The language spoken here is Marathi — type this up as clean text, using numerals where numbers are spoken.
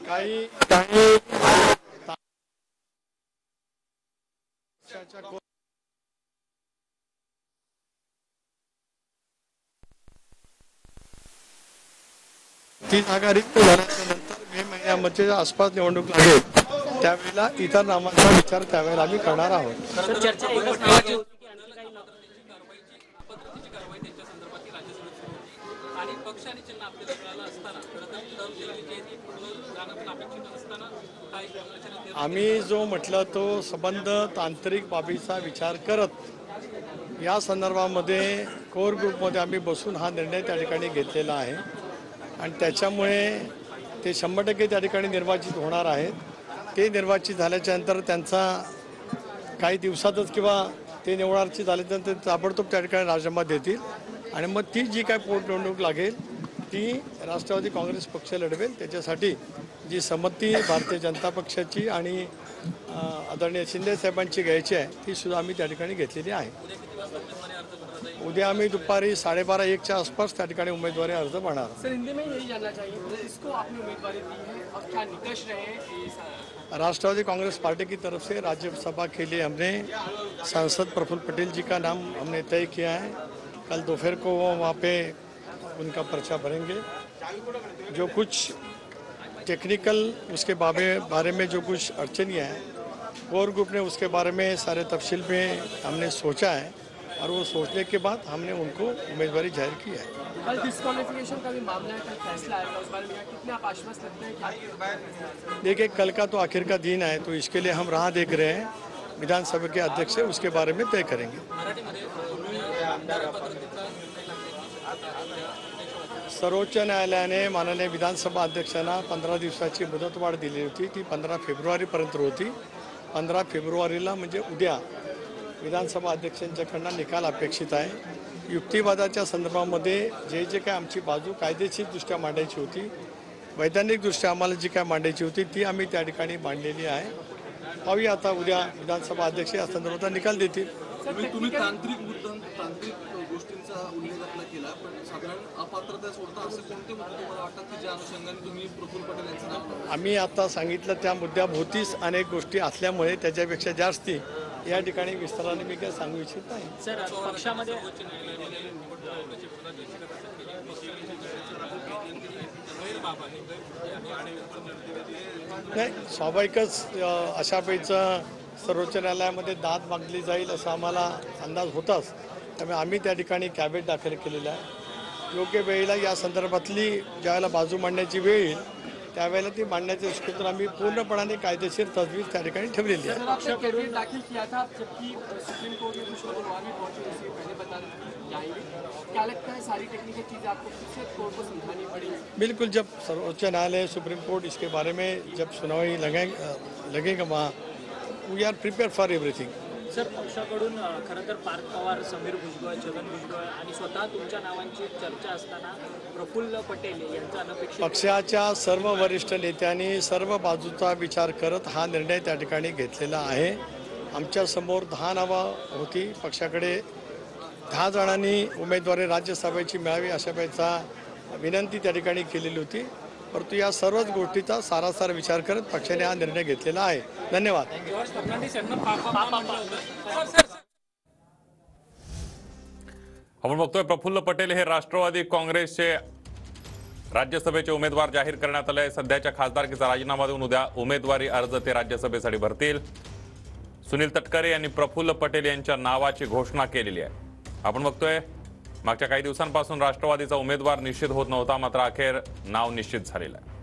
काही ती जागा रिक्त झाल्याच्या नंतर मे महिन्यामध्ये आसपास निवडणूक लागेल त्यावेळेला इतर नामांचा विचार त्यावेळेला आम्ही करणार आहोत। आम्ही जो म्हटलं तो संबंध तांत्रिक बाबीचा विचार करत या संदर्भामध्ये कोर ग्रुपमध्ये आम्ही बसून हा निर्णय त्या ठिकाणी घेतलेला आहे आणि त्याच्यामुळे ते 100% त्या ठिकाणी निर्वाचित होणार आहेत। ते निर्वाचित झाल्याच्या नंतर त्यांचा काही दिवसातच किंवा ते निवडणूक झाल्यानंतर ते ताबडतोब त्या ठिकाणी राजीनामा देतील आणि मग ती जी काय पोटनिवडणूक लागेल ती राष्ट्रवादी काँग्रेस पक्ष लढवेल। त्याच्यासाठी जी संमती भारतीय जनता पक्षाची आणि आदरणीय शिंदे साहेबांची घ्यायची आहे ती सुद्धा आम्ही त्या ठिकाणी घेतलेली आहे। उद्या आम्ही दुपारी 12:30-1च्या आसपास त्या ठिकाणी उमेदवारी अर्ज भरणार। सर, हिंदी में यही जानना चाहिए इसको आपने उम्मीदवारी दी है और क्या निकष रहे? राष्ट्रवादी कांग्रेस पार्टी की तरफ से राज्यसभा के लिए हमने सांसद प्रफुल्ल पटेल जी का नाम हमने तय किया है। कल दोपहर को वो वहाँ पे उनका पर्चा भरेंगे। जो कुछ टेक्निकल उसके बारे में जो कुछ अड़चनियाँ हैं कोर ग्रुप ने उसके बारे में सारे तफसील में हमने सोचा है और वो सोचने के बाद हमने उनको उम्मीदवारी जाहिर की है। कल डिस्क्वालिफिकेशन का भी मामला है, कल फैसला आएगा उस बारे में कितने आप आश्वस्त लगते हैं? देखिए, कल का तो आखिर का दिन है तो इसके लिए हम राह देख रहे हैं। विधानसभा के अध्यक्ष उसके बारे में तय करेंगे। सर्वोच्च न्यायालयाने माननीय विधानसभा अध्यक्षांना 15 दिवसाची मुदतवाढ दिली होती। ती 15 फेब्रुवारीपर्यंत होती। 15 फेब्रुवारीला म्हणजे उद्या विधानसभा अध्यक्षांच्याकडून निकाल अपेक्षित आहे। युक्तिवादाच्या संदर्भामध्ये जे काय आमची बाजू कायदेशीरदृष्ट्या मांडायची होती, वैधानिकदृष्ट्या आम्हाला जी काय मांडायची होती ती आम्ही त्या ठिकाणी मांडलेली आहे। पाहूया आता उद्या विधानसभा अध्यक्ष या संदर्भात निकाल देतील। तुम्ही तांत्रिक गोष्टींचा उल्लेख आपला केला, पण साधारण अपात्रता सोडता असे कोणते मुद्दे तुम्हाला वाटतात की ज्या अनुषंगाने तुम्ही प्रफुल्ल पटेल यांचं नाव? आम्ही आता सांगितलं त्या मुद्द्याभोवतीच अनेक गोष्टी असल्यामुळे त्याच्यापेक्षा जास्ती या ठिकाणी विस्ताराने मी काय सांगू इच्छित नाही। सर, पक्षामध्ये नाही, स्वाभाविकच अशा पैचं सर्वोच्च न्यायालयामध्ये दाद मागली जाईल असा आम्हाला अंदाज होताच। त्यामुळे आम्ही त्या ठिकाणी कॅबिनेट दाखल केलेलं आहे। योग्य वेळेला या संदर्भातली ज्यावेळेला बाजू मांडण्याची वेळ येईल त्यावेळेला ती मांडण्याच्या दृष्टीतून आम्ही पूर्णपणाने कायदेशीर तजवीज त्या ठिकाणी ठेवलेली आहे। दाखिल किया था जबकि सुप्रीम कोर्ट में कुछ लोग भी पहुंचे, इससे पहले बता जाएंगे क्या लगता है सारी टेक्निकल चीज़ें आपको फिर से कोर्ट को समझानी पड़ी? बिल्कुल, जब सर्वोच्च न्यायालय सुप्रीम कोर्ट इसके बारे में जब सुनवाई लगेगा वहाँ we are prepare for everything. Sir, पक्षाकडून खरं तर पार्थ पवार, समीर भुजबळ, छगन भुजबळ आणि स्वतः तुमच्या नावांची चर्चा असताना प्रफुल्ल पटेल यांचा अनपेक्षित पक्षाच्या सर्व वरिष्ठ नेत्यांनी सर्व बाजूचा विचार करत हा निर्णय त्या ठिकाणी घेतलेला आहे। आमच्या समोर 10 नावं होती। पक्षाकडे 10 जणांनी उमेदवारी राज्यसभेची मिळावी अशा पैसा विनंती त्या ठिकाणी केलेली होती, परंतु या सर्वच गोष्टीचा सारासार विचार करत पक्षाने हा निर्णय घेतलेला आहे। धन्यवाद। आपण बघतोय प्रफुल्ल पटेल हे राष्ट्रवादी काँग्रेसचे राज्यसभेचे उमेदवार जाहीर करण्यात आले। सध्याच्या खासदारकीचा राजीनामा देऊन उद्या उमेदवारी अर्ज ते राज्यसभेसाठी भरतील। सुनील तटकरे यांनी प्रफुल्ल पटेल यांच्या नावाची घोषणा केलेली आहे। आपण बघतोय मागच्या काही दिवसांपासून राष्ट्रवादीचा उमेदवार निश्चित होत नव्हता, मात्र अखेर नाव निश्चित झालेलं आहे।